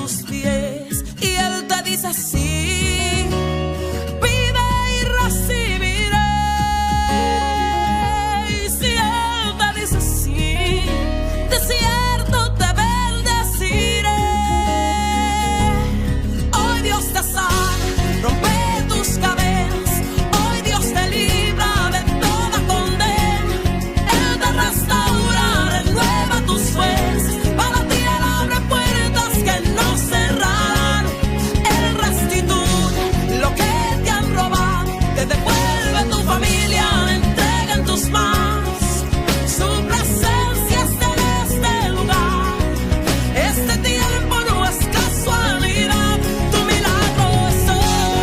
tus pies y Él te dice así: pide y recibiré. Y si Él te dice así, de cierto te bendeciré. Hoy Dios te sana, rompe tus cadenas. Hoy Dios te libra de toda condena. Él te restaura, renueva tus fuerzas. Para ti Él abre puertas que no cerrarán. Él restituye lo que te han robado. Te devuelve tu familia, entrega en tus manos. Su presencia está en este lugar. Este tiempo no es casualidad. Tu milagro es hoy.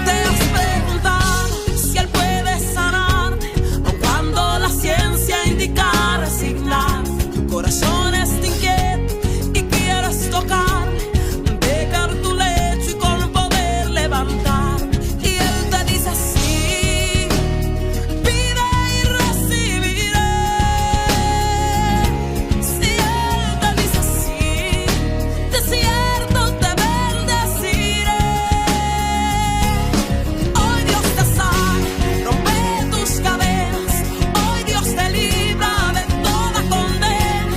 Te has preguntado si Él puede sanarte, aun cuando la ciencia indica resignar. Tu corazón está inquieto y quieres tocarle, pegar tu lecho y con poder levantar. Y Él te dice así: pide y recibiré. Si Él te dice así, de cierto te bendeciré. Hoy Dios te sana, rompe tus cadenas. Hoy Dios te libra de toda condena.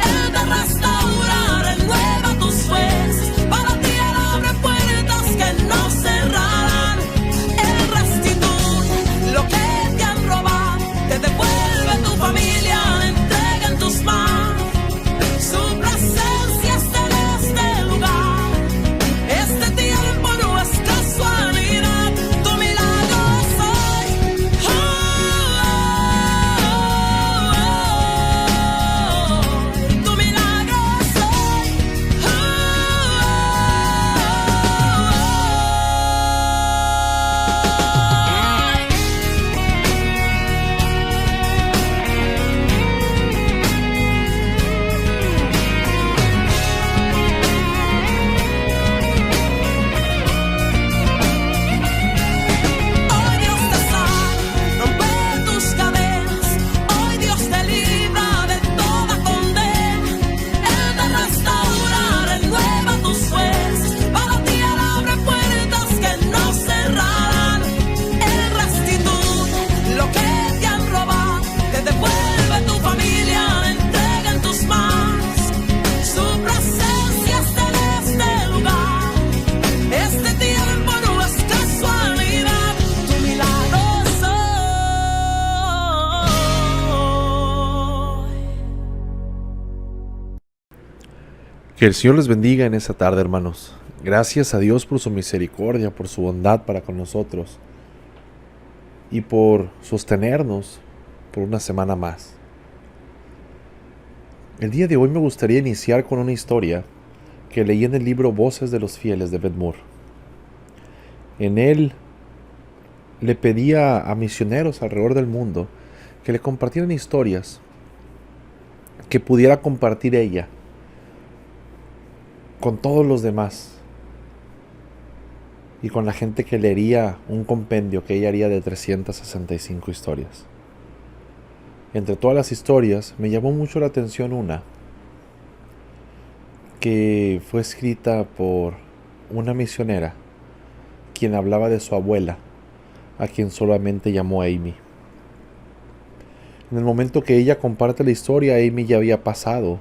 Él te restaura, renueva tus fuerzas. Para ti Él abre puertas que no cerrarán. Él restituye lo que te han robado. Te devuelve tu familia, entrega en tus manos. Su presencia está en este lugar. Este tiempo no es casualidad. Tu milagro es hoy. Tu milagro es hoy. Hoy Dios te sana, rompe tus cadenas. Hoy Dios te libra de toda condena. Él te restaura, renueva tus fuerzas. Para ti Él abre puertas que no cerrarán. Él restituye lo que te han robado. Te devuelve tu familia, entrega en tus manos. Su presencia está en este lugar. Este tiempo no es casualidad. Tu milagro es hoy. Que el Señor les bendiga en esta tarde, hermanos. Gracias a Dios por su misericordia, por su bondad para con nosotros y por sostenernos por una semana más. El día de hoy me gustaría iniciar con una historia que leí en el libro Voces de los Fieles de Ben Moore. En él le pedía a misioneros alrededor del mundo que le compartieran historias que pudiera compartir ella con todos los demás y con la gente que leería un compendio que ella haría de 365 historias. Entre todas las historias me llamó mucho la atención una que fue escrita por una misionera quien hablaba de su abuela, a quien solamente llamó Amy. En el momento que ella comparte la historia, Amy ya había pasado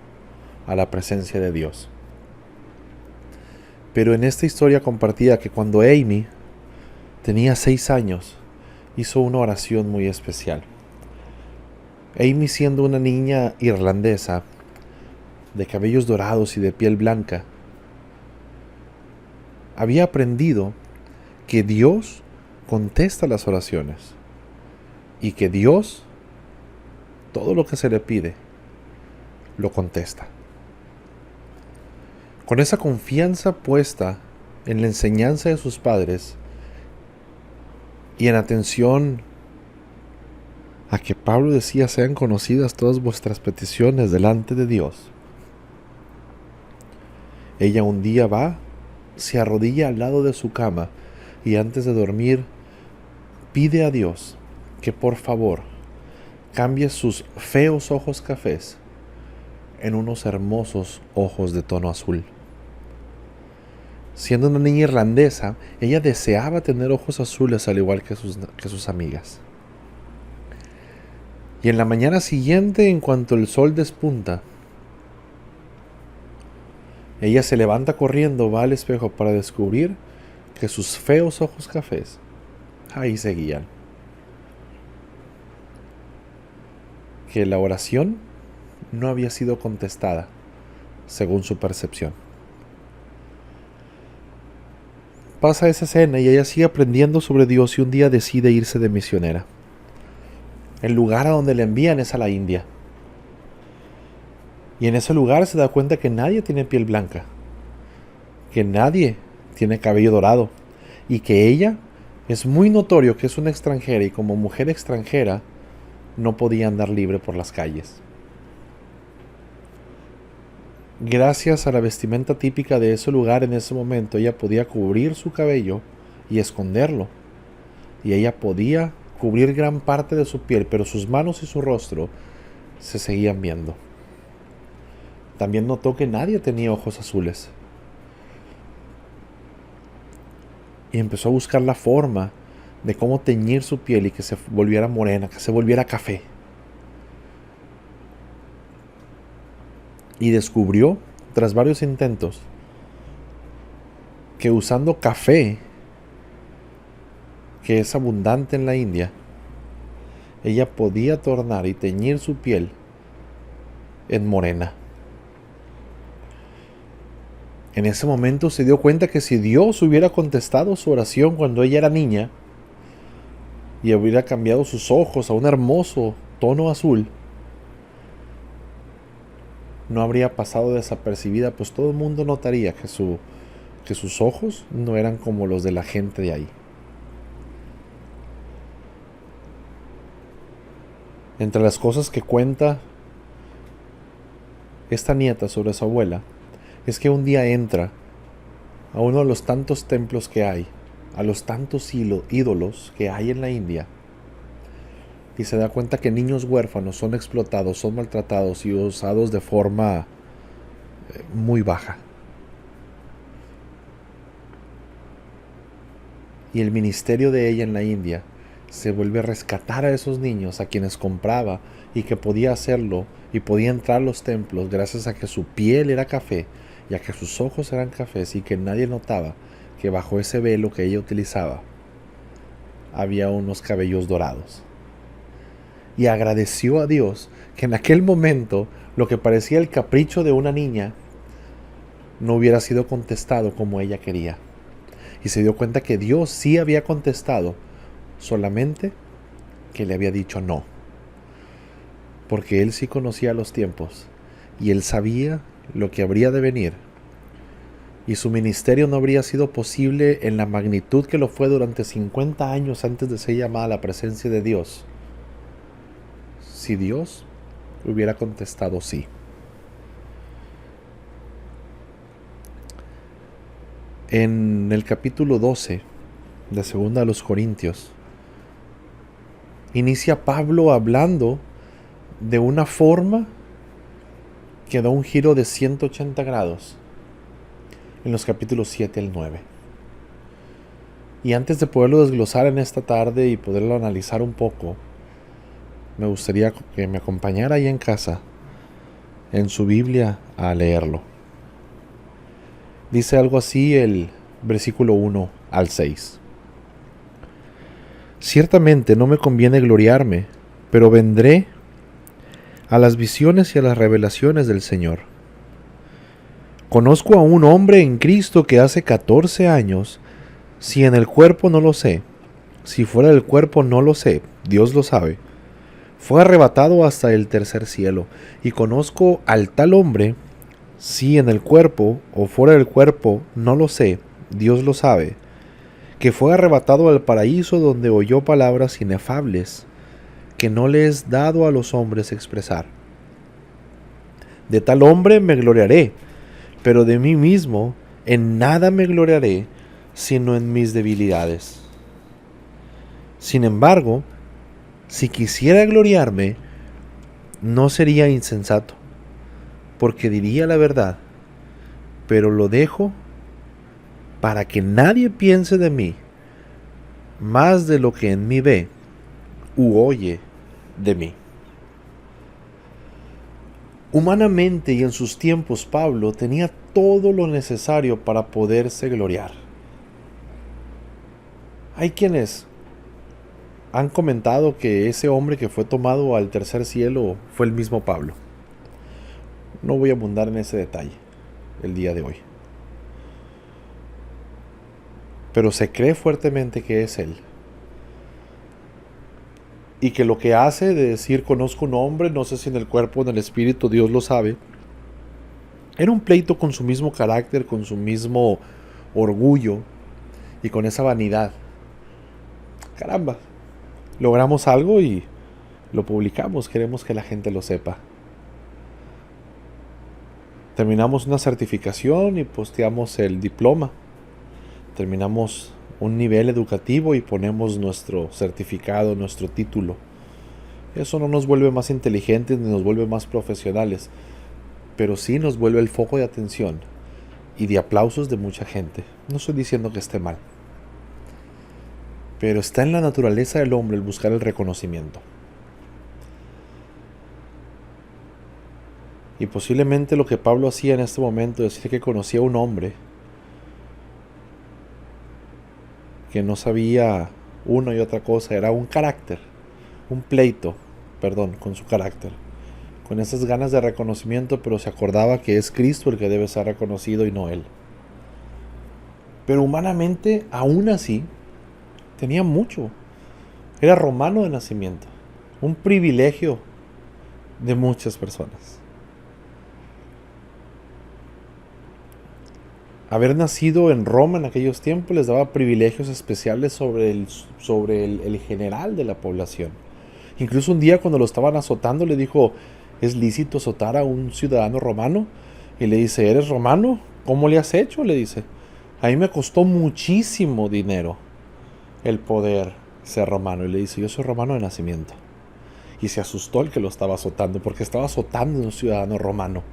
a la presencia de Dios. Pero en esta historia compartía que cuando Amy tenía 6 años, hizo una oración muy especial. Amy, siendo una niña irlandesa, de cabellos dorados y de piel blanca, había aprendido que Dios contesta las oraciones y que Dios, todo lo que se le pide, lo contesta. Con esa confianza puesta en la enseñanza de sus padres y en atención a que Pablo decía: sean conocidas todas vuestras peticiones delante de Dios, ella un día va, se arrodilla al lado de su cama y antes de dormir pide a Dios que por favor cambie sus feos ojos cafés en unos hermosos ojos de tono azul. Siendo una niña irlandesa, ella deseaba tener ojos azules al igual que sus amigas. Y en la mañana siguiente, en cuanto el sol despunta, ella se levanta corriendo, va al espejo para descubrir que sus feos ojos cafés ahí seguían. Que la oración no había sido contestada según su percepción. Pasa esa escena y ella sigue aprendiendo sobre Dios y un día decide irse de misionera. El lugar a donde le envían es a la India. Y en ese lugar se da cuenta que nadie tiene piel blanca, que nadie tiene cabello dorado y que ella es muy notorio que es una extranjera y como mujer extranjera no podía andar libre por las calles. Gracias a la vestimenta típica de ese lugar en ese momento, ella podía cubrir su cabello y esconderlo. Y ella podía cubrir gran parte de su piel, pero sus manos y su rostro se seguían viendo. También notó que nadie tenía ojos azules. Y empezó a buscar la forma de cómo teñir su piel y que se volviera morena, que se volviera café. Y descubrió, tras varios intentos, que usando café, que es abundante en la India, ella podía tornar y teñir su piel en morena. En ese momento se dio cuenta que si Dios hubiera contestado su oración cuando ella era niña y hubiera cambiado sus ojos a un hermoso tono azul, no habría pasado desapercibida, pues todo el mundo notaría que sus ojos no eran como los de la gente de ahí. Entre las cosas que cuenta esta nieta sobre su abuela, es que un día entra a uno de los tantos templos que hay, a los tantos ídolos que hay en la India, y se da cuenta que niños huérfanos son explotados, son maltratados y usados de forma muy baja. Y el ministerio de ella en la India se vuelve a rescatar a esos niños a quienes compraba y que podía hacerlo y podía entrar a los templos gracias a que su piel era café y a que sus ojos eran cafés y que nadie notaba que bajo ese velo que ella utilizaba había unos cabellos dorados. Y agradeció a Dios que en aquel momento lo que parecía el capricho de una niña no hubiera sido contestado como ella quería. Y se dio cuenta que Dios sí había contestado, solamente que le había dicho no. Porque Él sí conocía los tiempos y Él sabía lo que habría de venir. Y su ministerio no habría sido posible en la magnitud que lo fue durante 50 años antes de ser llamada a la presencia de Dios, si Dios hubiera contestado sí. En el capítulo 12 de 2 de los Corintios, inicia Pablo hablando de una forma que da un giro de 180 grados en los capítulos 7 al 9. Y antes de poderlo desglosar en esta tarde y poderlo analizar un poco, me gustaría que me acompañara ahí en casa, en su Biblia, a leerlo. Dice algo así el versículo 1 al 6. Ciertamente no me conviene gloriarme, pero vendré a las visiones y a las revelaciones del Señor. Conozco a un hombre en Cristo que hace 14 años, si en el cuerpo no lo sé, si fuera del cuerpo no lo sé, Dios lo sabe, fue arrebatado hasta el tercer cielo, y conozco al tal hombre, si en el cuerpo o fuera del cuerpo no lo sé, Dios lo sabe, que fue arrebatado al paraíso donde oyó palabras inefables, que no le es dado a los hombres expresar. De tal hombre me gloriaré, pero de mí mismo en nada me gloriaré, sino en mis debilidades. Sin embargo, Si quisiera gloriarme, no sería insensato, porque diría la verdad, pero lo dejo para que nadie piense de mí más de lo que en mí ve u oye de mí. Humanamente y en sus tiempos, Pablo tenía todo lo necesario para poderse gloriar. Hay quienes han comentado que ese hombre que fue tomado al tercer cielo fue el mismo Pablo. No voy a abundar en ese detalle el día de hoy, pero se cree fuertemente que es él. Y que lo que hace de decir conozco un hombre, no sé si en el cuerpo o en el espíritu, Dios lo sabe, era un pleito con su mismo carácter, con su mismo orgullo y con esa vanidad. Caramba, logramos algo y lo publicamos, queremos que la gente lo sepa. Terminamos una certificación y posteamos el diploma. Terminamos un nivel educativo y ponemos nuestro certificado, nuestro título. Eso no nos vuelve más inteligentes ni nos vuelve más profesionales, pero sí nos vuelve el foco de atención y de aplausos de mucha gente. No estoy diciendo que esté mal, pero está en la naturaleza del hombre el buscar el reconocimiento. Y posiblemente lo que Pablo hacía en este momento es decir que conocía a un hombre que no sabía una y otra cosa, era un carácter, un pleito, con su carácter, con esas ganas de reconocimiento, pero se acordaba que es Cristo el que debe ser reconocido y no él. Pero humanamente, aún así, tenía mucho. Era romano de nacimiento, un privilegio de muchas personas. Haber nacido en Roma en aquellos tiempos les daba privilegios especiales sobre el general de la población. Incluso un día cuando lo estaban azotando le dijo, ¿es lícito azotar a un ciudadano romano? Y le dice, ¿eres romano? ¿Cómo le has hecho? Le dice, a mí me costó muchísimo dinero el poder ser romano. Y le dice, yo soy romano de nacimiento. Y se asustó el que lo estaba azotando, porque estaba azotando a un ciudadano romano.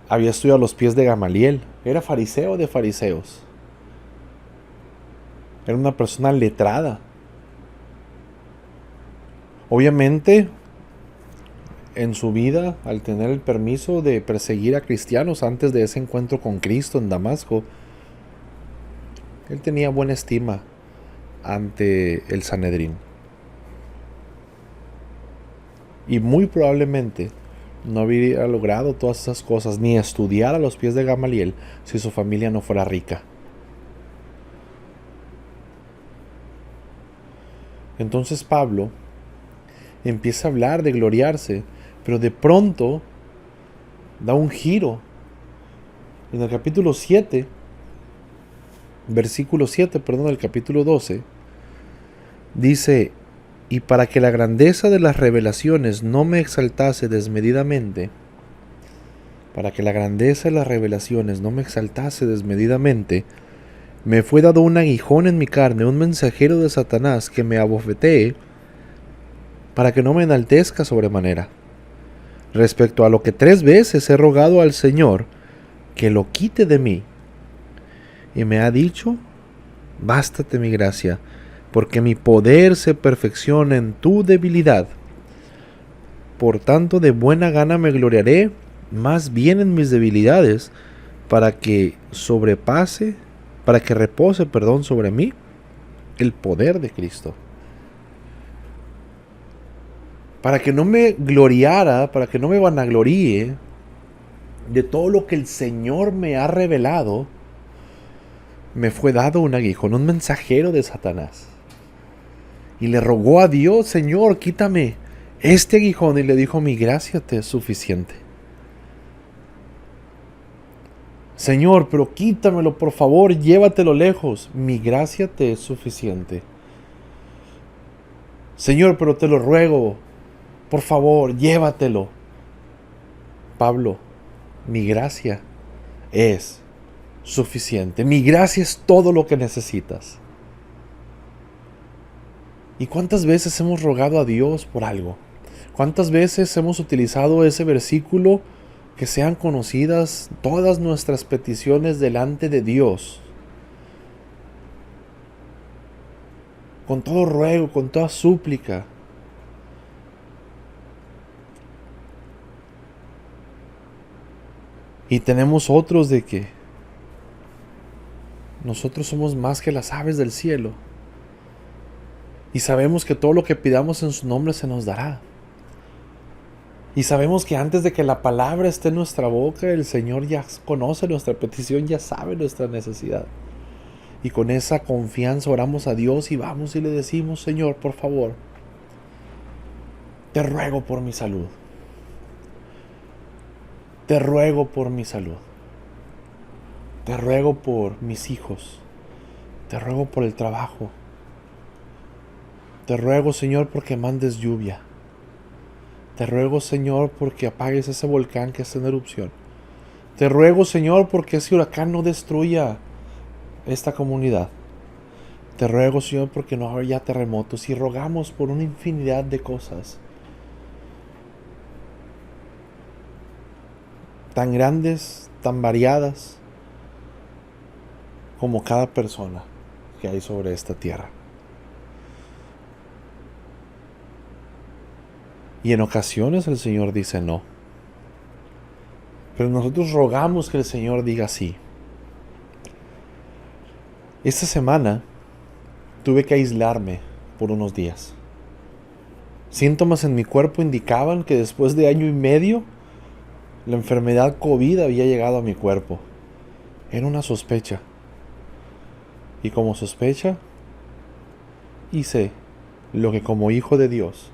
Había estudiado a los pies de Gamaliel, era fariseo de fariseos. Era una persona letrada. Obviamente, en su vida, al tener el permiso de perseguir a cristianos antes de ese encuentro con Cristo en Damasco, él tenía buena estima ante el Sanedrín. Y muy probablemente no habría logrado todas esas cosas, ni estudiar a los pies de Gamaliel, si su familia no fuera rica. Entonces Pablo empieza a hablar de gloriarse, pero de pronto da un giro. En el capítulo 7, versículo 7, del capítulo 12, dice, y para que la grandeza de las revelaciones no me exaltase desmedidamente, me fue dado un aguijón en mi carne, un mensajero de Satanás que me abofetee, para que no me enaltezca sobremanera. Respecto a lo que 3 veces he rogado al Señor que lo quite de mí, y me ha dicho, bástate mi gracia, porque mi poder se perfecciona en tu debilidad. Por tanto, de buena gana me gloriaré más bien en mis debilidades, para que repose sobre mí el poder de Cristo. Para que no me gloriara, para que no me vanagloríe de todo lo que el Señor me ha revelado, me fue dado un aguijón, un mensajero de Satanás. Y le rogó a Dios, Señor, quítame este aguijón. Y le dijo, mi gracia te es suficiente. Señor, pero quítamelo, por favor, llévatelo lejos. Mi gracia te es suficiente. Señor, pero te lo ruego, por favor, llévatelo. Pablo, mi gracia es suficiente. Mi gracia es todo lo que necesitas. ¿Y cuántas veces hemos rogado a Dios por algo? ¿Cuántas veces hemos utilizado ese versículo, que sean conocidas todas nuestras peticiones delante de Dios? Con todo ruego, con toda súplica. Y tenemos otros de que nosotros somos más que las aves del cielo. Y sabemos que todo lo que pidamos en su nombre se nos dará. Y sabemos que antes de que la palabra esté en nuestra boca, el Señor ya conoce nuestra petición, ya sabe nuestra necesidad. Y con esa confianza oramos a Dios y vamos y le decimos: Señor, por favor, te ruego por mi salud. Te ruego por mi salud. Te ruego por mis hijos. Te ruego por el trabajo. Te ruego, Señor, porque mandes lluvia. Te ruego, Señor, porque apagues ese volcán que está en erupción. Te ruego, Señor, porque ese huracán no destruya esta comunidad. Te ruego, Señor, porque no haya terremotos. Y rogamos por una infinidad de cosas, tan grandes, tan variadas, como cada persona que hay sobre esta tierra. Y en ocasiones el Señor dice no. Pero nosotros rogamos que el Señor diga sí. Esta semana tuve que aislarme por unos días. Síntomas en mi cuerpo indicaban que después de 1.5 años la enfermedad COVID había llegado a mi cuerpo. Era una sospecha. Y como sospecha, hice lo que como hijo de Dios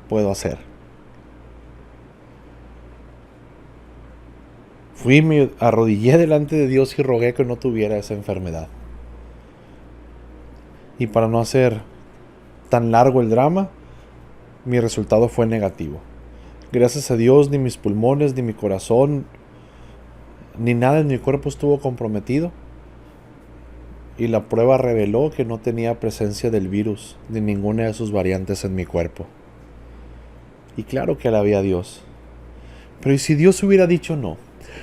puedo hacer. Me arrodillé delante de Dios y rogué que no tuviera esa enfermedad. Y para no hacer tan largo el drama, mi resultado fue negativo. Gracias a Dios, ni mis pulmones, ni mi corazón, ni nada en mi cuerpo estuvo comprometido. Y la prueba reveló que no tenía presencia del virus, ni ninguna de sus variantes en mi cuerpo. Y claro que alabé a Dios. Pero ¿y si Dios hubiera dicho no?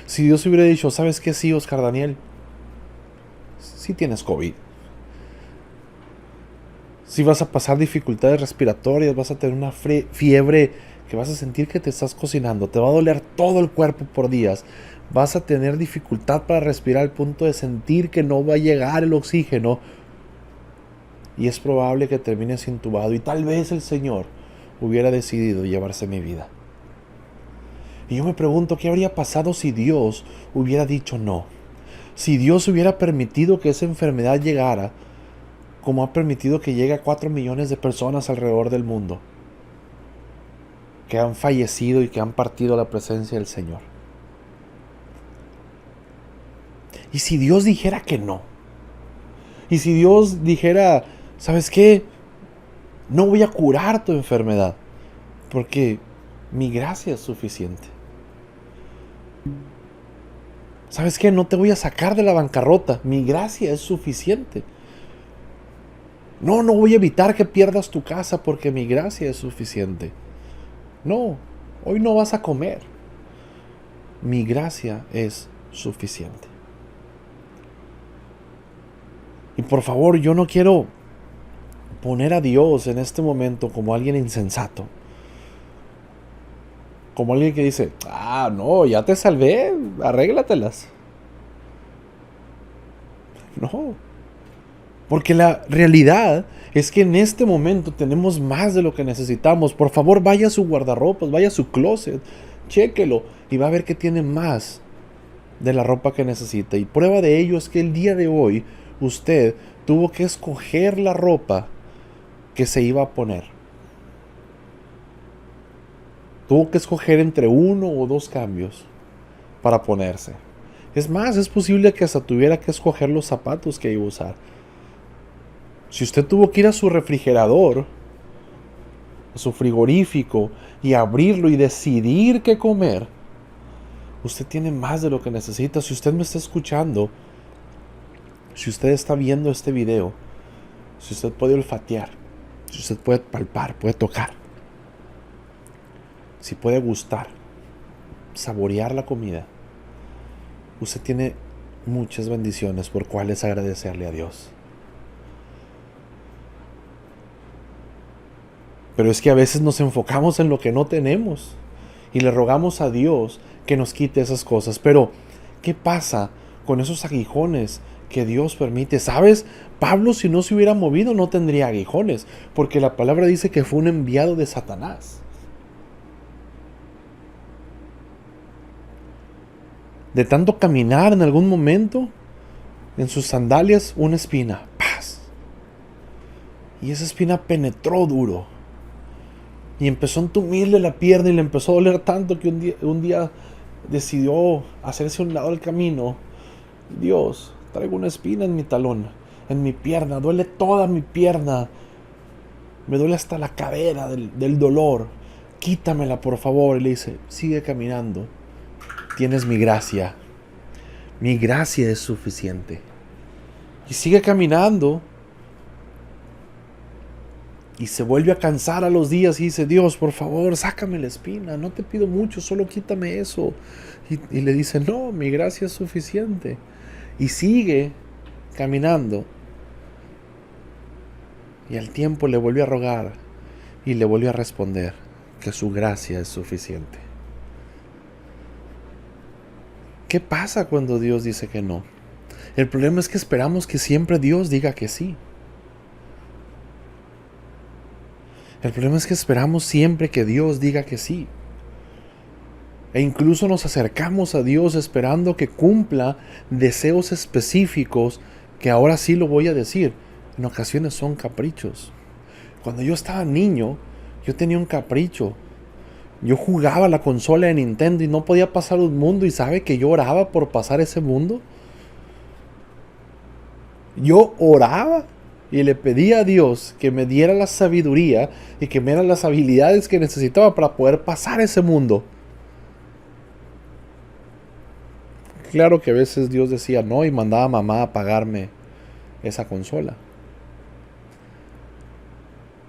Si Dios hubiera dicho: ¿sabes qué? Sí, Oscar Daniel, sí tienes COVID. Sí vas a pasar dificultades respiratorias, vas a tener una fiebre que vas a sentir que te estás cocinando, te va a doler todo el cuerpo por días, vas a tener dificultad para respirar al punto de sentir que no va a llegar el oxígeno y es probable que termines intubado. Y tal vez el Señor hubiera decidido llevarse mi vida. Y yo me pregunto, ¿qué habría pasado si Dios hubiera dicho no? Si Dios hubiera permitido que esa enfermedad llegara, como ha permitido que llegue a 4 millones de personas alrededor del mundo, que han fallecido y que han partido a la presencia del Señor. Y si Dios dijera que no, y si Dios dijera: ¿sabes qué? No voy a curar tu enfermedad, porque mi gracia es suficiente. ¿Sabes qué? No te voy a sacar de la bancarrota, mi gracia es suficiente. No voy a evitar que pierdas tu casa porque mi gracia es suficiente. No, hoy no vas a comer. Mi gracia es suficiente. Y por favor, yo no quiero poner a Dios en este momento como alguien insensato. Como alguien que dice: no, ya te salvé, arréglatelas. No. Porque la realidad es que en este momento tenemos más de lo que necesitamos. Por favor, vaya a su guardarropas, vaya a su closet, chéquelo y va a ver que tiene más de la ropa que necesita. Y prueba de ello es que el día de hoy usted tuvo que escoger la ropa que se iba a poner. Tuvo que escoger entre 1 o 2 cambios para ponerse. Es más, es posible que hasta tuviera que escoger los zapatos que iba a usar. Si usted tuvo que ir a su refrigerador, a su frigorífico, y abrirlo y decidir qué comer, usted tiene más de lo que necesita. Si usted me está escuchando, si usted está viendo este video, si usted puede olfatear, Si usted puede palpar, puede tocar, si puede gustar, saborear la comida, usted tiene muchas bendiciones por cuales agradecerle a Dios. Pero es que a veces nos enfocamos en lo que no tenemos y le rogamos a Dios que nos quite esas cosas. Pero, ¿qué pasa con esos aguijones que Dios permite? ¿Sabes? Pablo, si no se hubiera movido, no tendría aguijones, porque la palabra dice que fue un enviado de Satanás. De tanto caminar, en algún momento, en sus sandalias, una espina. ¡Paz! Y esa espina penetró duro. Y empezó a entumirle la pierna y le empezó a doler tanto que un día decidió hacerse a un lado del camino. Dios, traigo una espina en mi talón, en mi pierna, duele toda mi pierna. Me duele hasta la cadera del dolor. Quítamela, por favor. Y le dice, sigue caminando. Tienes mi gracia. Mi gracia es suficiente. Y sigue caminando. Y se vuelve a cansar a los días y dice, Dios, por favor, sácame la espina, no te pido mucho, solo quítame eso. Y le dice, no, mi gracia es suficiente. Y sigue caminando. Y al tiempo le volvió a rogar y le volvió a responder que su gracia es suficiente. ¿Qué pasa cuando Dios dice que no? El problema es que esperamos que siempre Dios diga que sí. El problema es que esperamos siempre que Dios diga que sí. E incluso nos acercamos a Dios esperando que cumpla deseos específicos que ahora sí lo voy a decir. En ocasiones son caprichos. Cuando yo estaba niño, yo tenía un capricho. Yo jugaba la consola de Nintendo y no podía pasar un mundo. ¿Y sabe que yo oraba por pasar ese mundo? Yo oraba y le pedía a Dios que me diera la sabiduría y que me dieran las habilidades que necesitaba para poder pasar ese mundo. Claro que a veces Dios decía no y mandaba a mamá a pagarme esa consola.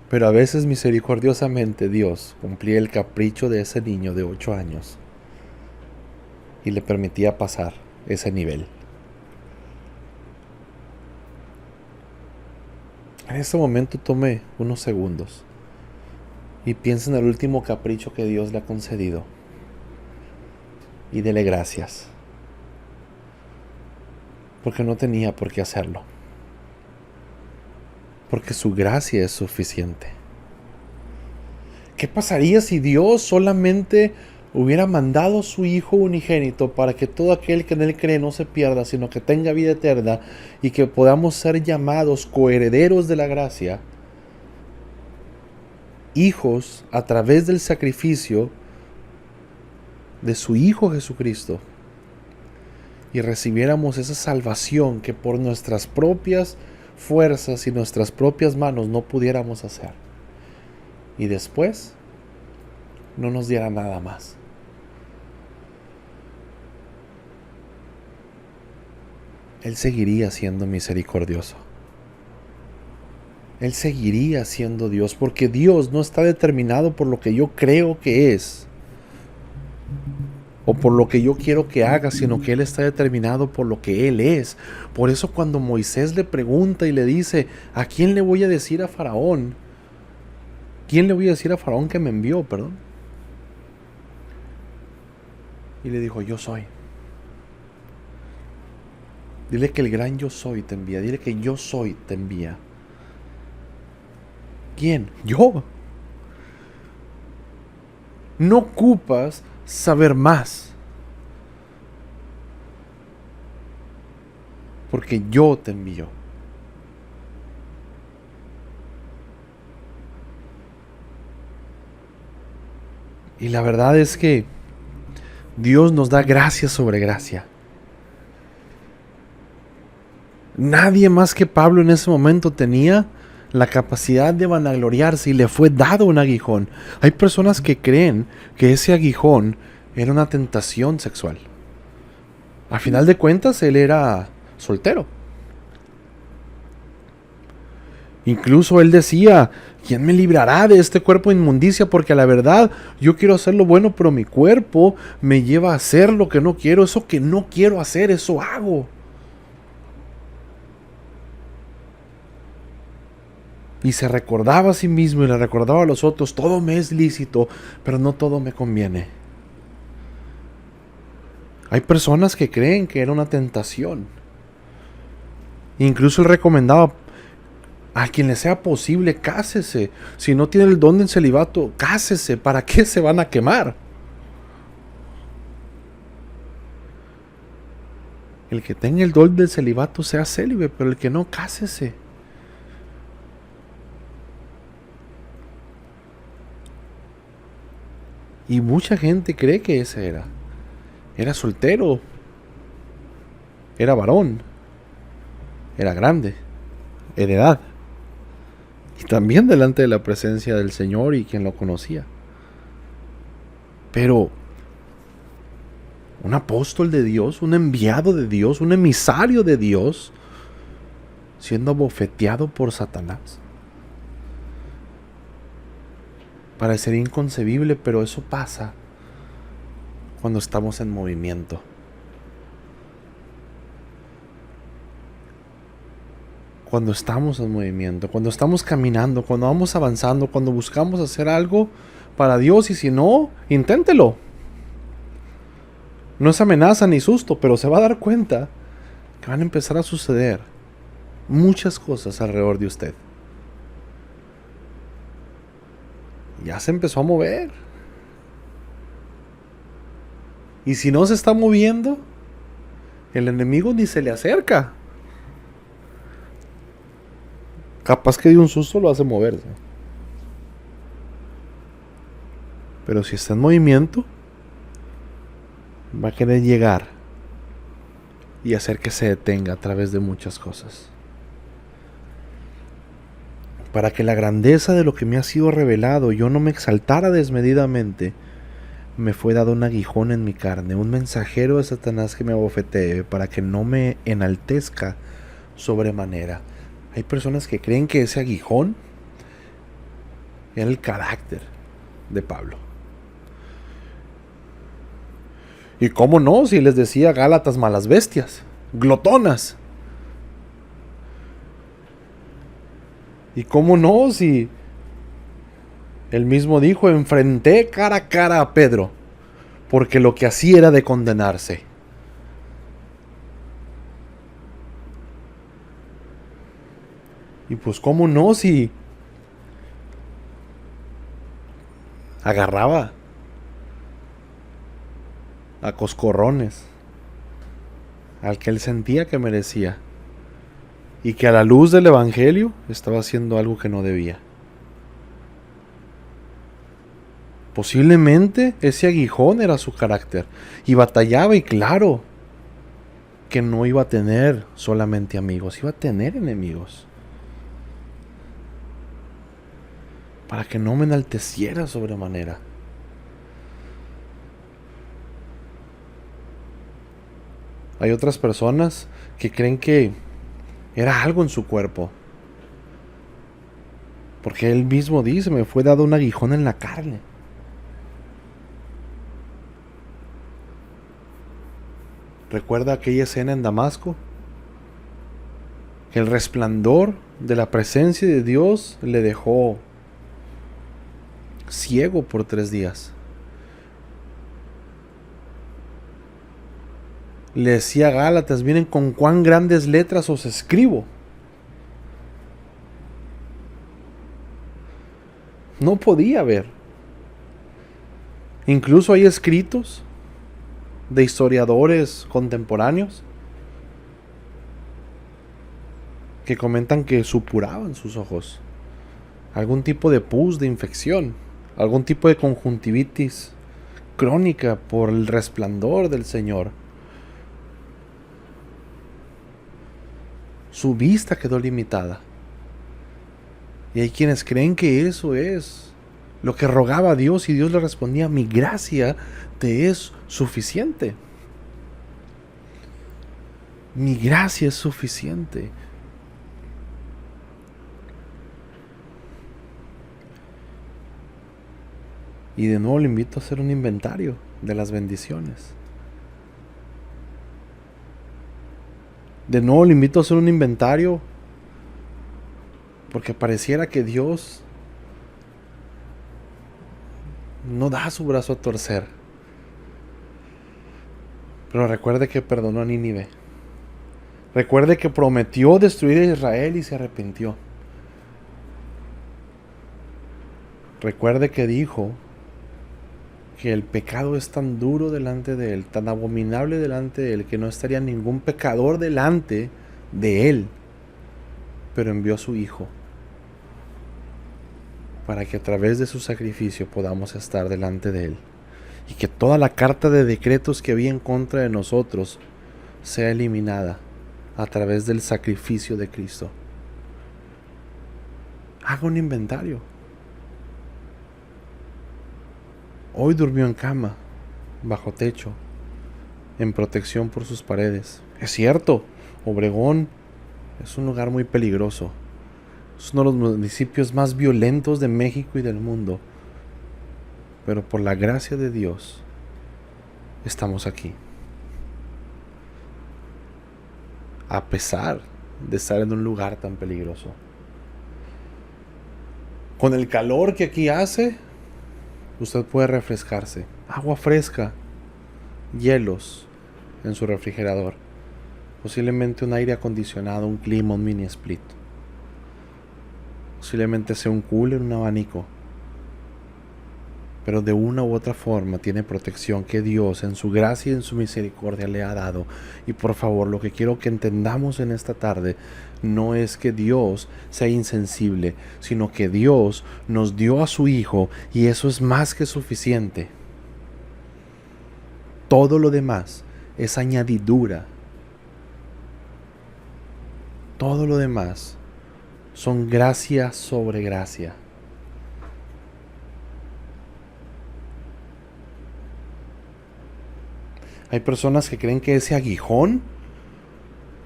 Pero a veces misericordiosamente Dios cumplía el capricho de ese niño de 8 años y le permitía pasar ese nivel. En este momento tome unos segundos y piensa en el último capricho que Dios le ha concedido y dele gracias, porque no tenía por qué hacerlo, porque su gracia es suficiente. ¿Qué pasaría si Dios solamente hubiera mandado a su Hijo unigénito para que todo aquel que en Él cree no se pierda, sino que tenga vida eterna y que podamos ser llamados coherederos de la gracia, hijos a través del sacrificio de su Hijo Jesucristo, y recibiéramos esa salvación que por nuestras propias fuerzas y nuestras propias manos no pudiéramos hacer, y después no nos diera nada más? Él seguiría siendo misericordioso. Él seguiría siendo Dios, porque Dios no está determinado por lo que yo creo que es o por lo que yo quiero que haga, sino que Él está determinado por lo que Él es. Por eso cuando Moisés le pregunta y le dice, ¿a quién le voy a decir a Faraón? ¿Quién le voy a decir a Faraón que me envió? Perdón. Y le dijo, yo soy. Dile que el gran yo soy te envía. Dile que yo soy te envía. ¿Quién? Yo. No ocupas saber más, porque yo te envío. Y la verdad es que Dios nos da gracia sobre gracia. Nadie más que Pablo en ese momento tenía la capacidad de vanagloriarse y le fue dado un aguijón. Hay personas que creen que ese aguijón era una tentación sexual. A final de cuentas, él era soltero. Incluso él decía: ¿quién me librará de este cuerpo de inmundicia? Porque a la verdad yo quiero hacer lo bueno, pero mi cuerpo me lleva a hacer lo que no quiero. Eso que no quiero hacer, eso hago. Y se recordaba a sí mismo y le recordaba a los otros: todo me es lícito, pero no todo me conviene. Hay personas que creen que era una tentación. Incluso él recomendaba: a quien le sea posible, cásese. Si no tiene el don del celibato, cásese. ¿Para qué se van a quemar? El que tenga el don del celibato sea célibe, pero el que no, cásese. Y mucha gente cree que ese era. Era soltero. Era varón. Era grande. En edad. Y también delante de la presencia del Señor y quien lo conocía. Pero un apóstol de Dios, un enviado de Dios, un emisario de Dios, siendo abofeteado por Satanás. Parecería inconcebible, pero eso pasa cuando estamos en movimiento. Cuando estamos en movimiento, cuando estamos caminando, cuando vamos avanzando, cuando buscamos hacer algo para Dios, y si no, inténtelo. No es amenaza ni susto, pero se va a dar cuenta que van a empezar a suceder muchas cosas alrededor de usted. Ya se empezó a mover. Y si no se está moviendo, el enemigo ni se le acerca. Capaz que de un susto lo hace moverse. Pero si está en movimiento, va a querer llegar y hacer que se detenga a través de muchas cosas. Para que la grandeza de lo que me ha sido revelado yo no me exaltara desmedidamente, me fue dado un aguijón en mi carne, un mensajero de Satanás que me abofetee, para que no me enaltezca sobremanera. Hay personas que creen que ese aguijón era el carácter de Pablo. Y cómo no, si les decía Gálatas malas bestias, glotonas. Y cómo no, si él mismo dijo: enfrenté cara a cara a Pedro, porque lo que hacía era de condenarse. Y pues cómo no, si agarraba a coscorrones al que él sentía que merecía, y que a la luz del evangelio estaba haciendo algo que no debía. Posiblemente ese aguijón era su carácter, y batallaba, y claro que no iba a tener solamente amigos, iba a tener enemigos, para que no me enalteciera sobremanera. Hay otras personas que creen que era algo en su cuerpo, porque él mismo dice: me fue dado un aguijón en la carne. ¿Recuerda aquella escena en Damasco? Que el resplandor de la presencia de Dios le dejó ciego por 3 días. Le decía a Gálatas: miren con cuán grandes letras os escribo. No podía ver. Incluso hay escritos de historiadores contemporáneos que comentan que supuraban sus ojos. Algún tipo de pus, de infección, algún tipo de conjuntivitis crónica por el resplandor del Señor. Su vista quedó limitada. Y hay quienes creen que eso es lo que rogaba a Dios, y Dios le respondía: mi gracia te es suficiente. Mi gracia es suficiente. Y de nuevo le invito a hacer un inventario de las bendiciones. De nuevo le invito a hacer un inventario, porque pareciera que Dios no da su brazo a torcer. Pero recuerde que perdonó a Nínive. Recuerde que prometió destruir a Israel y se arrepintió. Recuerde que dijo que el pecado es tan duro delante de Él, tan abominable delante de Él, que no estaría ningún pecador delante de Él. Pero envió a su Hijo para que a través de su sacrificio podamos estar delante de Él. Y que toda la carta de decretos que había en contra de nosotros sea eliminada a través del sacrificio de Cristo. Haga un inventario. Hoy durmió en cama, bajo techo, en protección por sus paredes. Es cierto, Obregón es un lugar muy peligroso. Es uno de los municipios más violentos de México y del mundo. Pero por la gracia de Dios, estamos aquí. A pesar de estar en un lugar tan peligroso. Con el calor que aquí hace, usted puede refrescarse. Agua fresca, hielos en su refrigerador. Posiblemente un aire acondicionado, un clima, un mini split. Posiblemente sea un cooler, un abanico. Pero de una u otra forma tiene protección que Dios en su gracia y en su misericordia le ha dado. Y por favor, lo que quiero que entendamos en esta tarde no es que Dios sea insensible, sino que Dios nos dio a su Hijo y eso es más que suficiente. Todo lo demás es añadidura. Todo lo demás son gracia sobre gracia. Hay personas que creen que ese aguijón,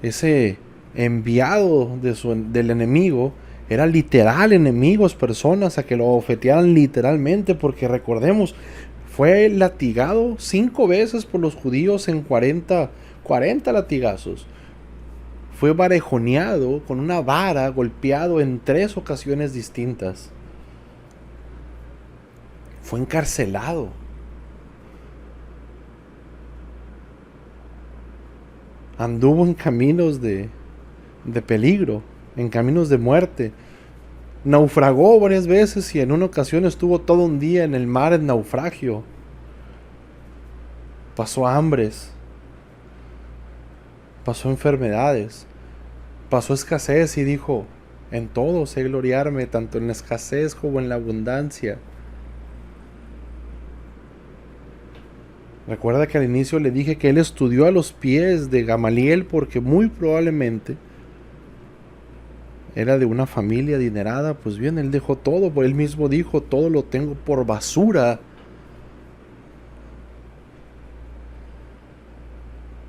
ese enviado del enemigo, era literal enemigos, personas a que lo abofetearan literalmente, porque recordemos, fue latigado 5 veces por los judíos en 40 latigazos. Fue barejoneado con una vara, golpeado en 3 ocasiones distintas. Fue encarcelado. Anduvo en caminos de peligro, en caminos de muerte. Naufragó varias veces y en una ocasión estuvo todo un día en el mar en naufragio. Pasó hambres. Pasó enfermedades. Pasó escasez y dijo: en todo sé gloriarme, tanto en la escasez como en la abundancia. Recuerda que al inicio le dije que él estudió a los pies de Gamaliel porque muy probablemente era de una familia adinerada. Pues bien, él dejó todo, por él mismo dijo: todo lo tengo por basura.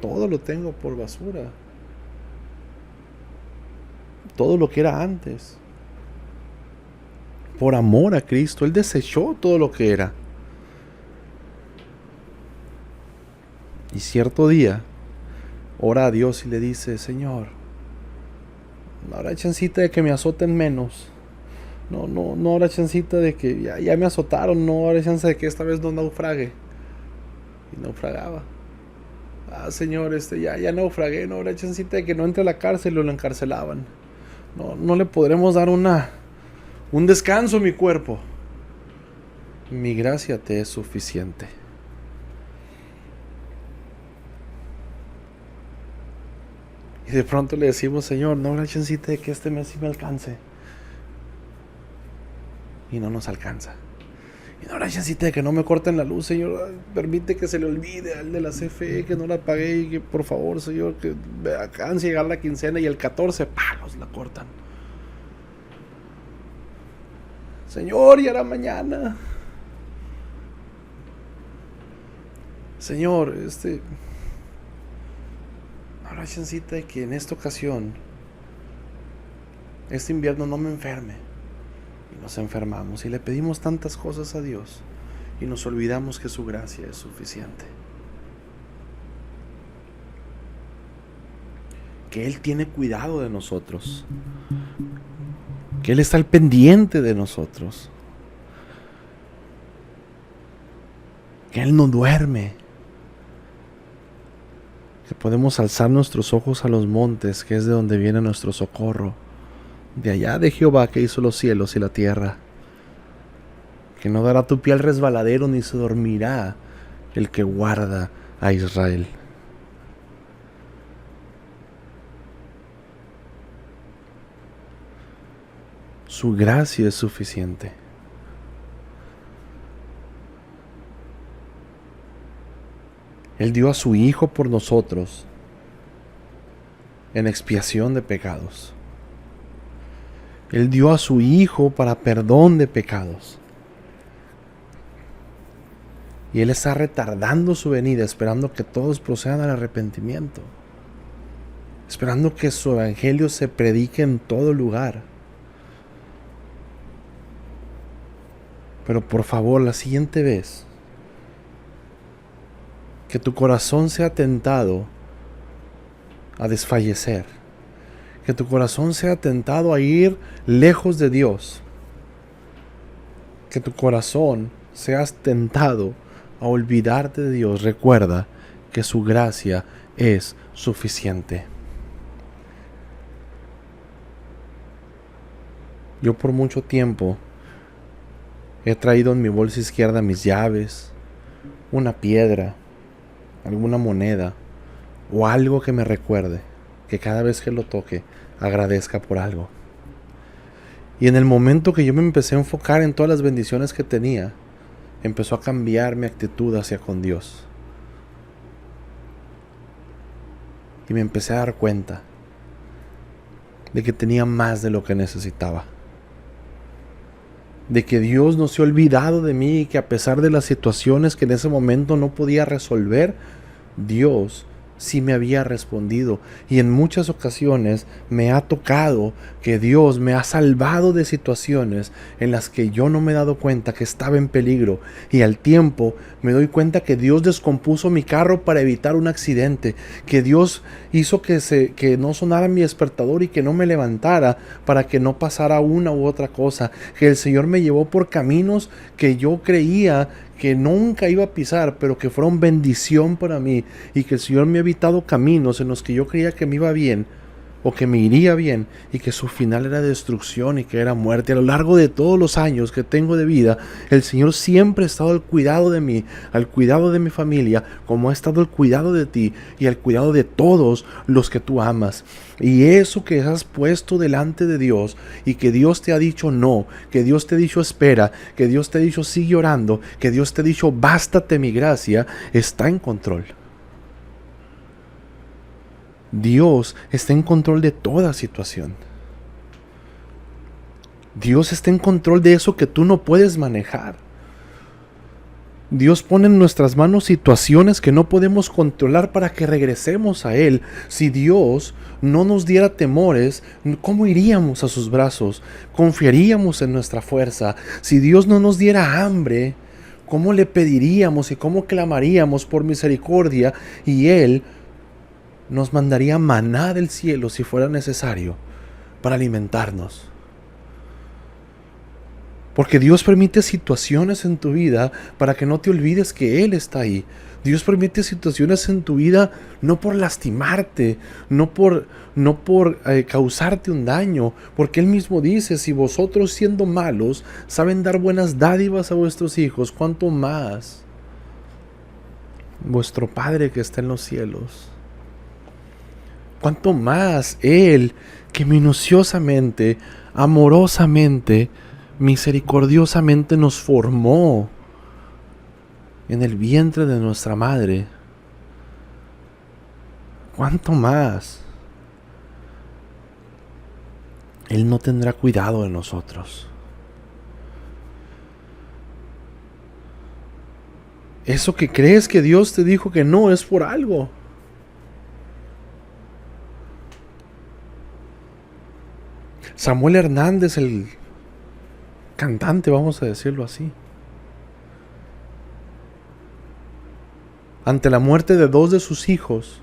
Todo lo tengo por basura. Todo lo que era antes. Por amor a Cristo, él desechó todo lo que era. Y cierto día, ora a Dios y le dice: Señor, no habrá chancita de que me azoten menos. No habrá chancita de que ya me azotaron. No habrá chance de que esta vez no naufrague. Y naufragaba. Señor, ya naufragué. No habrá chancita de que no entre a la cárcel o lo encarcelaban. No le podremos dar un descanso a mi cuerpo. Mi gracia te es suficiente. Y de pronto le decimos: Señor, no habrá chancita de que este mes sí me alcance. Y no nos alcanza. Y no habrá chancita de que no me corten la luz, Señor. Permite que se le olvide al de la CFE que no la pagué. Y que por favor, Señor, que alcance a llegar la quincena y el 14, ¡palos! La cortan. Señor, y hará mañana. Señor, no habrá chancita de que en esta ocasión, este invierno, no me enferme. Y nos enfermamos y le pedimos tantas cosas a Dios. y nos olvidamos que su gracia es suficiente. Que Él tiene cuidado de nosotros. Que Él está al pendiente de nosotros. Que Él no duerme. Que podemos alzar nuestros ojos a los montes, que es de donde viene nuestro socorro. De allá de Jehová, que hizo los cielos y la tierra. Que no dará tu pie al resbaladero, ni se dormirá el que guarda a Israel. Su gracia es suficiente. Él dio a su Hijo por nosotros en expiación de pecados. Él dio a su Hijo para perdón de pecados. Y Él está retardando su venida, esperando que todos procedan al arrepentimiento. Esperando que su evangelio se predique en todo lugar. Pero por favor, la siguiente vez que tu corazón sea tentado a desfallecer, que tu corazón sea tentado a ir lejos de Dios, que tu corazón seas tentado a olvidarte de Dios, recuerda que su gracia es suficiente. Yo por mucho tiempo he traído en mi bolsa izquierda mis llaves, una piedra, alguna moneda o algo que me recuerde que cada vez que lo toque agradezca por algo. Y en el momento que yo me empecé a enfocar en todas las bendiciones que tenía, empezó a cambiar mi actitud hacia con Dios. Y me empecé a dar cuenta de que tenía más de lo que necesitaba. De que Dios no se ha olvidado de mí y que a pesar de las situaciones que en ese momento no podía resolver, Dios sí me había respondido. Y en muchas ocasiones me ha tocado que Dios me ha salvado de situaciones en las que yo no me he dado cuenta que estaba en peligro. Y al tiempo me doy cuenta que Dios descompuso mi carro para evitar un accidente. Que Dios hizo que no sonara mi despertador y que no me levantara para que no pasara una u otra cosa. Que el Señor me llevó por caminos que yo creía que nunca iba a pisar, pero que fueron bendición para mí, y que el Señor me ha evitado caminos en los que yo creía que me iba bien o que me iría bien y que su final era destrucción y que era muerte. A lo largo de todos los años que tengo de vida, el Señor siempre ha estado al cuidado de mí, al cuidado de mi familia, como ha estado al cuidado de ti y al cuidado de todos los que tú amas. Y eso que has puesto delante de Dios y que Dios te ha dicho no, que Dios te ha dicho espera, que Dios te ha dicho sigue orando, que Dios te ha dicho bástate mi gracia, está en control. Dios está en control de toda situación. Dios está en control de eso que tú no puedes manejar. Dios pone en nuestras manos situaciones que no podemos controlar para que regresemos a Él. Si Dios no nos diera temores, ¿cómo iríamos a sus brazos? Confiaríamos en nuestra fuerza. Si Dios no nos diera hambre, ¿cómo le pediríamos y cómo clamaríamos por misericordia? Y Él nos mandaría maná del cielo si fuera necesario para alimentarnos. Porque Dios permite situaciones en tu vida para que no te olvides que Él está ahí. Dios permite situaciones en tu vida no por lastimarte, no por causarte un daño, porque Él mismo dice, si vosotros siendo malos saben dar buenas dádivas a vuestros hijos, ¿cuánto más vuestro Padre que está en los cielos? ¿Cuánto más Él, que minuciosamente, amorosamente, misericordiosamente nos formó en el vientre de nuestra madre? ¿Cuánto más Él no tendrá cuidado de nosotros? Eso que crees que Dios te dijo que no es por algo. Samuel Hernández, el cantante, vamos a decirlo así, ante la muerte de 2 de sus hijos,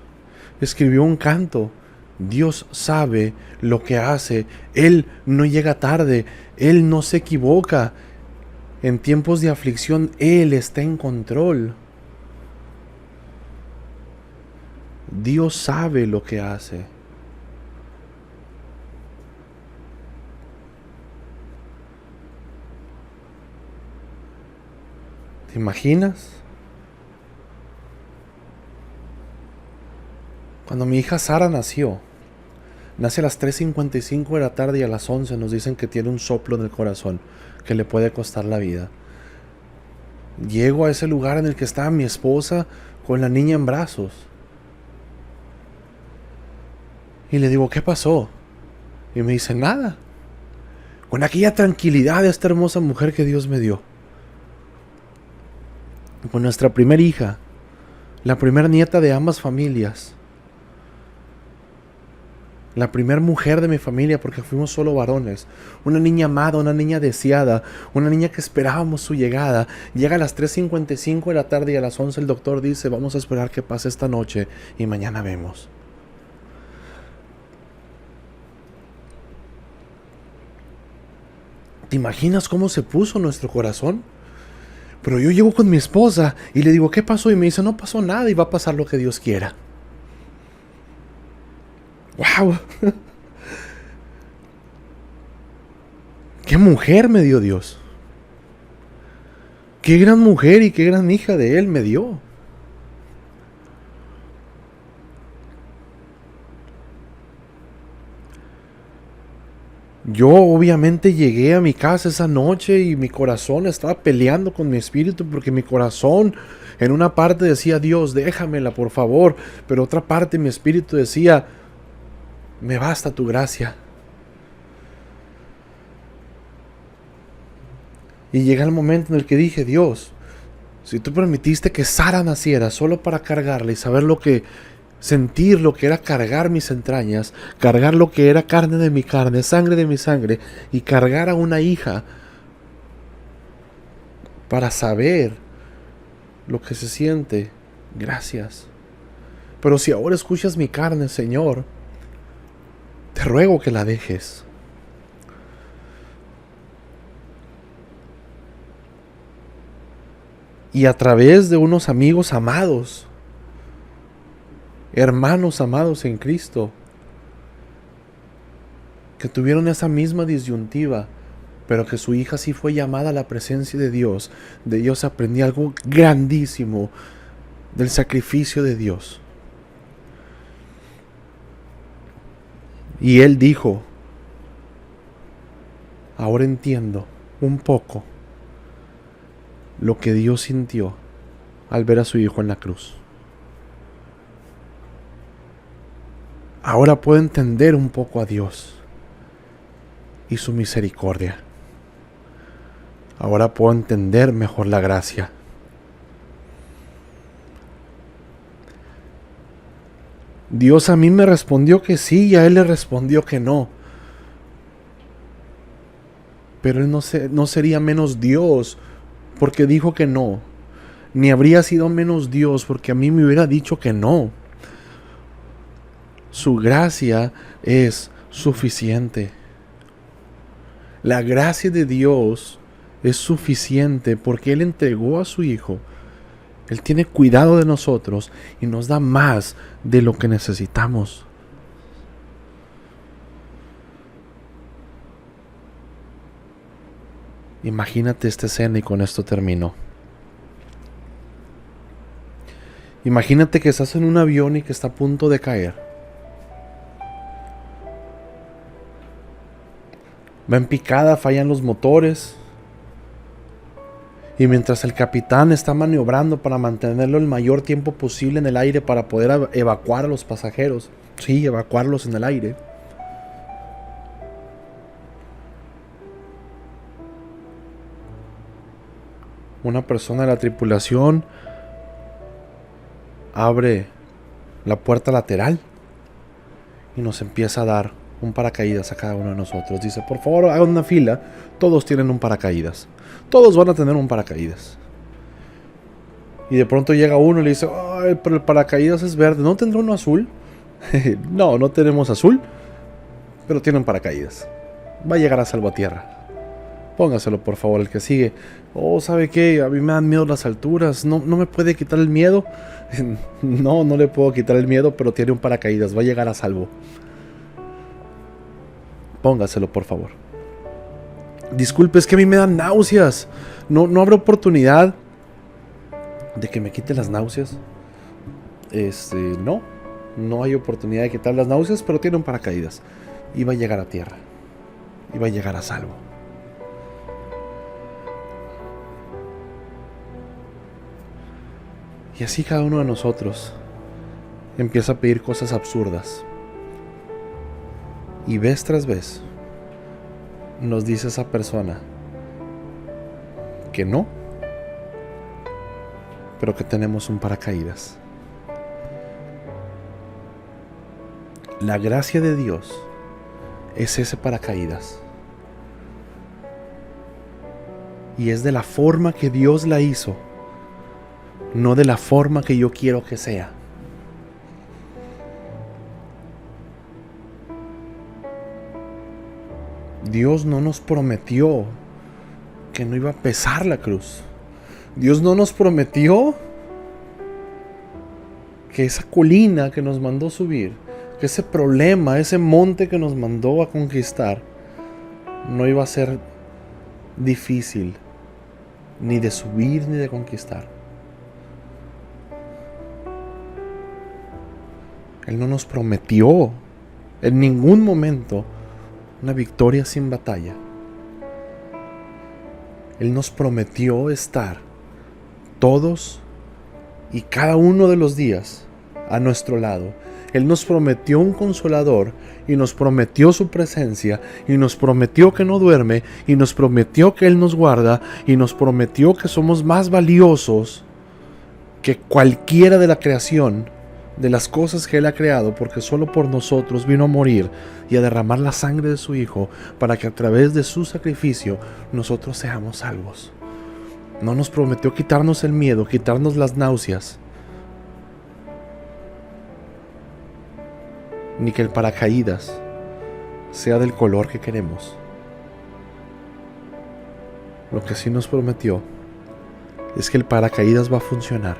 escribió un canto. Dios sabe lo que hace. Él no llega tarde. Él no se equivoca. En tiempos de aflicción, Él está en control. Dios sabe lo que hace. ¿Te imaginas? Cuando mi hija Sara nace a las 3:55 de la tarde y a las 11 nos dicen que tiene un soplo en el corazón que le puede costar la vida. Llego a ese lugar en el que estaba mi esposa con la niña en brazos. Y le digo, ¿qué pasó? Y me dice, nada. Con aquella tranquilidad de esta hermosa mujer que Dios me dio. Con nuestra primera hija, la primera nieta de ambas familias. La primera mujer de mi familia, porque fuimos solo varones. Una niña amada, una niña deseada, una niña que esperábamos su llegada. Llega a las 3:55 de la tarde y a las 11 el doctor dice, vamos a esperar que pase esta noche y mañana vemos. ¿Te imaginas cómo se puso nuestro corazón? Pero yo llego con mi esposa y le digo, ¿qué pasó? Y me dice, no pasó nada y va a pasar lo que Dios quiera. ¡Wow! ¡Qué mujer me dio Dios! ¡Qué gran mujer y qué gran hija de Él me dio! Yo obviamente llegué a mi casa esa noche y mi corazón estaba peleando con mi espíritu porque mi corazón en una parte decía, Dios, déjamela por favor, pero otra parte mi espíritu decía, me basta tu gracia. Y llega el momento en el que dije, Dios, si tú permitiste que Sara naciera solo para cargarla y saber sentir lo que era cargar mis entrañas, cargar lo que era carne de mi carne, sangre de mi sangre, y cargar a una hija para saber lo que se siente, gracias. Pero si ahora escuchas mi carne, Señor, te ruego que la dejes. Y a través de unos amigos amados, hermanos amados en Cristo, que tuvieron esa misma disyuntiva, pero que su hija sí fue llamada a la presencia de Dios, de ellos aprendí algo grandísimo del sacrificio de Dios. Y él dijo, ahora entiendo un poco lo que Dios sintió al ver a su hijo en la cruz. Ahora puedo entender un poco a Dios y su misericordia. Ahora puedo entender mejor la gracia. Dios a mí me respondió que sí y a él le respondió que no. Pero él no sería menos Dios porque dijo que no. Ni habría sido menos Dios porque a mí me hubiera dicho que no. Su gracia es suficiente. La gracia de Dios es suficiente porque Él entregó a su Hijo. Él tiene cuidado de nosotros y nos da más de lo que necesitamos. Imagínate esta escena y con esto termino. Imagínate que estás en un avión y que está a punto de caer. Va en picada, fallan los motores. Y mientras el capitán está maniobrando para mantenerlo el mayor tiempo posible en el aire para poder evacuar a los pasajeros. Sí, evacuarlos en el aire. Una persona de la tripulación abre la puerta lateral y nos empieza a dar un paracaídas a cada uno de nosotros. Dice, por favor, hagan una fila. Todos tienen un paracaídas. Todos van a tener un paracaídas. Y de pronto llega uno y le dice, ay, pero el paracaídas es verde, ¿no tendrá uno azul? No, no tenemos azul, pero tiene un paracaídas. Va a llegar a salvo a tierra. Póngaselo por favor el que sigue. Oh, ¿sabe qué? A mí me dan miedo las alturas. ¿No me puede quitar el miedo? No, no le puedo quitar el miedo, pero tiene un paracaídas. Va a llegar a salvo. Póngaselo por favor. Disculpe, es que a mí me dan náuseas. No habrá oportunidad de que me quite las náuseas. No hay oportunidad de quitar las náuseas, pero tiene un paracaídas. Y va a llegar a tierra. Y va a llegar a salvo. Y así cada uno de nosotros empieza a pedir cosas absurdas. Y vez tras vez nos dice esa persona que no, pero que tenemos un paracaídas. La gracia de Dios es ese paracaídas. Y es de la forma que Dios la hizo, no de la forma que yo quiero que sea. Dios no nos prometió que no iba a pesar la cruz. Dios no nos prometió que esa colina que nos mandó subir, que ese problema, ese monte que nos mandó a conquistar, no iba a ser difícil ni de subir ni de conquistar. Él no nos prometió en ningún momento una victoria sin batalla. Él nos prometió estar todos y cada uno de los días a nuestro lado. Él nos prometió un consolador y nos prometió su presencia y nos prometió que no duerme y nos prometió que Él nos guarda y nos prometió que somos más valiosos que cualquiera de la creación, de las cosas que Él ha creado, porque solo por nosotros vino a morir y a derramar la sangre de su Hijo para que a través de su sacrificio nosotros seamos salvos. No nos prometió quitarnos el miedo, quitarnos las náuseas, ni que el paracaídas sea del color que queremos. Lo que sí nos prometió es que el paracaídas va a funcionar,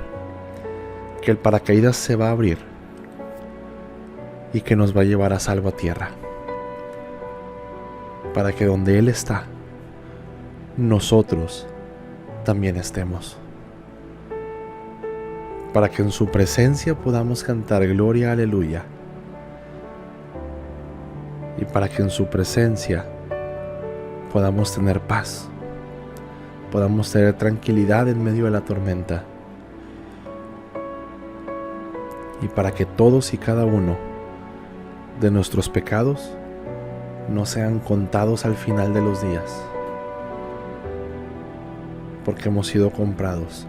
que el paracaídas se va a abrir y que nos va a llevar a salvo a tierra, para que donde Él está, nosotros también estemos, para que en su presencia podamos cantar gloria, aleluya, y para que en su presencia podamos tener paz, podamos tener tranquilidad en medio de la tormenta, y para que todos y cada uno de nuestros pecados no sean contados al final de los días, porque hemos sido comprados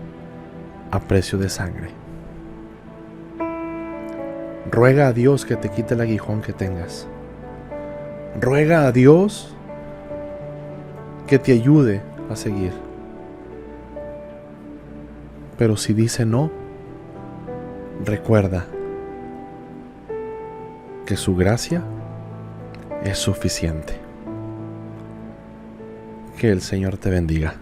a precio de sangre. Ruega a Dios que te quite el aguijón que tengas. Ruega a Dios que te ayude a seguir. Pero si dice no, recuerda que su gracia es suficiente. Que el Señor te bendiga.